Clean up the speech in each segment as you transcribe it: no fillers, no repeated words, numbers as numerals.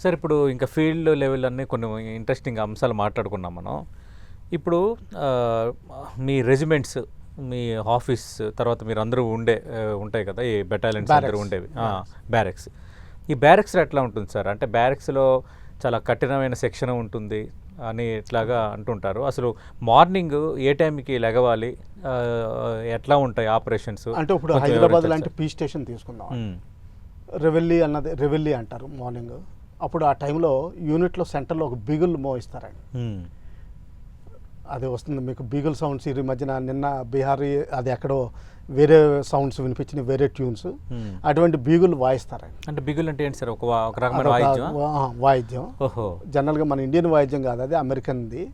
Sir ఇప్పుడు ఇంకా field level అన్నీ కొన్ని ఇంట్రెస్టింగ్ అంశాలు మాట్లాడుకున్నాం మనం. ఇప్పుడు మీ రెజిమెంట్స్, మీ ఆఫీస్, తర్వాత మీరు అందరూ ఉంటాయి కదా ఈ బెటాలియన్స్ అందరూ ఉండేవి బ్యారెక్స్. ఈ బ్యారెక్స్లో ఎట్లా ఉంటుంది సార్? అంటే బ్యారెక్స్లో చాలా కఠినమైన సెక్షన్ ఉంటుంది అని ఇట్లాగా అంటుంటారు. అసలు మార్నింగ్ ఏ టైంకి లెగవాలి, ఎట్లా ఉంటాయి ఆపరేషన్స్? అంటే ఇప్పుడు హైదరాబాద్ లాంటి పీ స్టేషన్ తీసుకుందాం, రెవెల్లీ అంటారు మార్నింగ్. అప్పుడు ఆ టైంలో యూనిట్లో సెంటర్లో ఒక బీగుల్ మోయిస్తారండి. అది వస్తుంది మీకు బీగుల్ సౌండ్స్. ఈ మధ్యన నిన్న బీహారీ అది ఎక్కడో వేరే సౌండ్స్ వినిపించిన వేరే ట్యూన్స్, అటువంటి బీగులు వాయిస్తారండి. అంటే బీగుల్ అంటే ఏంటి సార్? ఒక వాయిద్యం. జనరల్గా మన ఇండియన్ వాయిద్యం కాదు, అది అమెరికన్ది,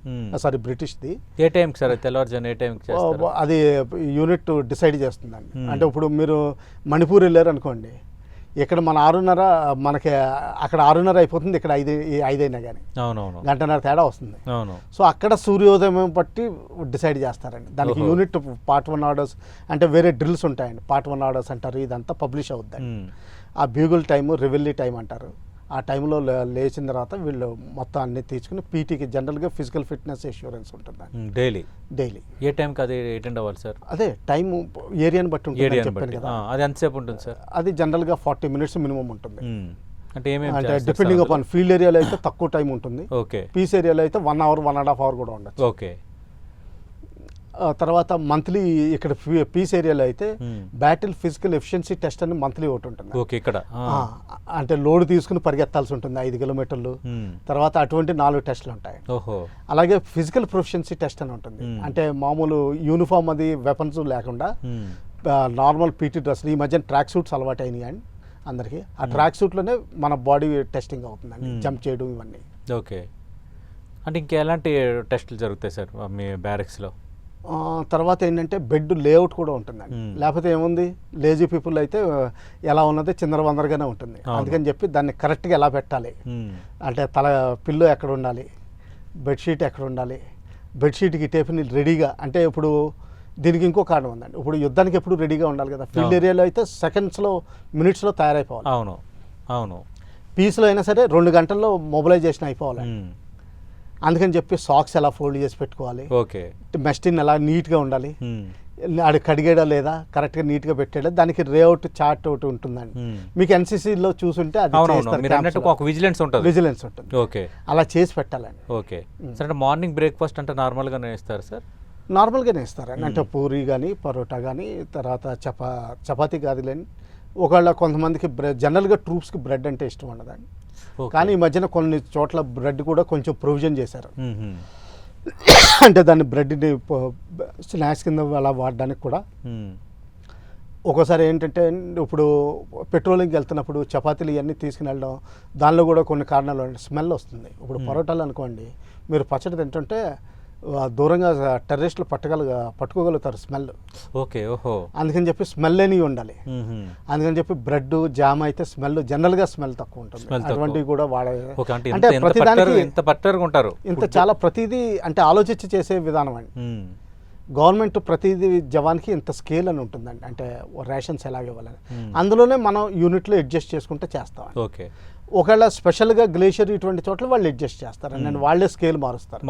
సారీ బ్రిటిష్ది. ఏ టైం సార్? తెల్లవారుజాము ఏ టైం? అది యూనిట్ డిసైడ్ చేస్తుందండి. అంటే ఇప్పుడు మీరు మణిపూర్ వెళ్ళారు అనుకోండి, ఇక్కడ మన 6:30, మనకి అక్కడ 6:30 అయిపోతుంది, ఇక్కడ 5 అయినా కానీ గంటన్నర తేడా వస్తుంది. సో అక్కడ సూర్యోదయం బట్టి డిసైడ్ చేస్తారండి. దానికి యూనిట్ పార్ట్ 1 ఆర్డర్స్ అంటే వేరే డ్రిల్స్ ఉంటాయండి. పార్ట్ 1 ఆర్డర్స్ అంటారు, ఇదంతా పబ్లిష్ అవుద్దండి. ఆ బ్యూగుల్ టైము రెవెల్లీ టైం అంటారు. ఆ టైంలో లేచిన తర్వాత వీళ్ళు మొత్తం అన్ని తీసుకుని పీటీకి జనరల్గా ఫిజికల్ ఫిట్నెస్ ఎష్యూరెన్స్ ఉంటుంది డైలీ. ఏ టైంకి అది అటెండ్ అవ్వాలి సార్? అదే టైం ఏరియాని బట్టి ఉంటుంది చెప్పాను కదా. అది ఎంతసేపు ఉంటుంది సార్? అది జనరల్గా 40 minutes మినిమం ఉంటుంది. అంటే అంటే డిపెండింగ్ అపాన్ ఫీల్డ్ ఏరియాలో అయితే తక్కువ టైం ఉంటుంది. పీస్ ఏరియాలో అయితే 1 hour 1.5 hour కూడా ఉండొచ్చు. ఓకే. తర్వాత మంత్లీ ఇక్కడ పీస్ ఏరియాలో అయితే బ్యాటిల్ ఫిజికల్ ఎఫిషియన్సీ టెస్ట్ అని మంత్లీ ఒకటి ఉంటుంది. ఇక్కడ అంటే లోడ్ తీసుకుని పరిగెత్తాల్సి ఉంటుంది 5 kilometers. తర్వాత అటువంటి 4 టెస్టులు ఉంటాయి. అలాగే ఫిజికల్ ప్రొఫిషియన్సీ టెస్ట్ అని ఉంటుంది. అంటే మామూలు యూనిఫామ్ అది వెపన్స్ లేకుండా నార్మల్ పీటీ డ్రెస్లు. ఈ మధ్య ట్రాక్ సూట్స్ అలవాటు అయినాయి అండి అందరికీ. ఆ ట్రాక్ సూట్లోనే మన బాడీ టెస్టింగ్ అవుతుందండి, జంప్ చేయడం ఇవన్నీ. ఓకే. అంటే ఇంకా ఎలాంటి టెస్టులు జరుగుతాయి సార్ మీ బ్యారెక్స్లో? తర్వాత ఏంటంటే బెడ్ లేఅవుట్ కూడా ఉంటుందండి. లేకపోతే ఏముంది, లేజీ పీపుల్ అయితే ఎలా ఉన్నది చిందరవందరగానే ఉంటుంది. అందుకని చెప్పి దాన్ని కరెక్ట్గా ఎలా పెట్టాలి అంటే పిల్లో ఎక్కడ ఉండాలి, బెడ్షీట్ ఎక్కడ ఉండాలి, బెడ్షీట్కి టేపుని రెడీగా. అంటే ఇప్పుడు దీనికి ఇంకో కారణం ఉందండి. ఇప్పుడు యుద్ధానికి ఎప్పుడు రెడీగా ఉండాలి కదా. ఫీల్డ్ ఏరియాలో అయితే సెకండ్స్లో మినిట్స్లో తయారైపోవాలి. అవును. పీస్లో అయినా సరే 2 గంటల్లో మొబిలైజేషన్ అయిపోవాలి. అందుకని చెప్పి సాక్స్ ఎలా ఫోల్డ్ చేసి పెట్టుకోవాలి, మెస్టిన్ ఎలా నీట్గా ఉండాలి, అది కడిగేడా లేదా, కరెక్ట్గా నీట్గా పెట్టాడా, దానికి రేఅవుట్ చార్ట్ ఒకటి ఉంటుందండి. మీకు ఎన్సీసీలో చూసుంటే అది విజిలెన్స్ ఉంటుంది. అలా చేసి పెట్టాలండి. ఓకే. సరే, మార్నింగ్ బ్రేక్ఫాస్ట్ అంటే నార్మల్గానే ఇస్తారు సార్? నార్మల్గానే ఇస్తారండి. అంటే పూరి కానీ పరోటా కానీ, తర్వాత చపాతీ కాదులేండి. ఒకవేళ కొంతమందికి జనరల్గా ట్రూప్స్కి బ్రెడ్ అంటే ఇష్టం ఉండదండి. కానీ ఈ మధ్యన కొన్ని చోట్ల బ్రెడ్ కూడా కొంచెం ప్రొవిజన్ చేశారు. అంటే దాన్ని బ్రెడ్ని స్నాక్స్ కింద అలా వాడడానికి కూడా. ఒక్కోసారి ఏంటంటే ఇప్పుడు పెట్రోలింగ్కి వెళ్తున్నప్పుడు చపాతీలు ఇవన్నీ తీసుకుని వెళ్ళడం, దానిలో కూడా కొన్ని కారణాలు స్మెల్ వస్తుంది. ఇప్పుడు పరోటాలు అనుకోండి, మీరు పచ్చడి తింటుంటే దూరంగా టెర్రరిస్టులు పట్టుకోగలుగుతారు స్మెల్. అందుకని చెప్పి స్మెల్ అనేవి ఉండాలి. అందుకని చెప్పి బ్రెడ్ జామ్ అయితే జనరల్గా స్మెల్ తక్కువ ఉంటుంది. అటువంటివి కూడా అంటే ప్రతిదానికి ఇంత చాలా ప్రతిదీ అంటే ఆలోచించి చేసే విధానం అండి. గవర్నమెంట్ ప్రతిదీ జవాన్కి ఇంత స్కేల్ అని ఉంటుందండి. అంటే రేషన్స్ ఎలాగ ఇవ్వాలని అందులోనే మనం యూనిట్లో అడ్జస్ట్ చేసుకుంటే చేస్తాం. ఒకవేళ స్పెషల్గా గ్లేషియర్ ఇటువంటి చోట్ల వాళ్ళు అడ్జస్ట్ చేస్తారు, వాళ్ళే స్కేల్ మారుస్తారు.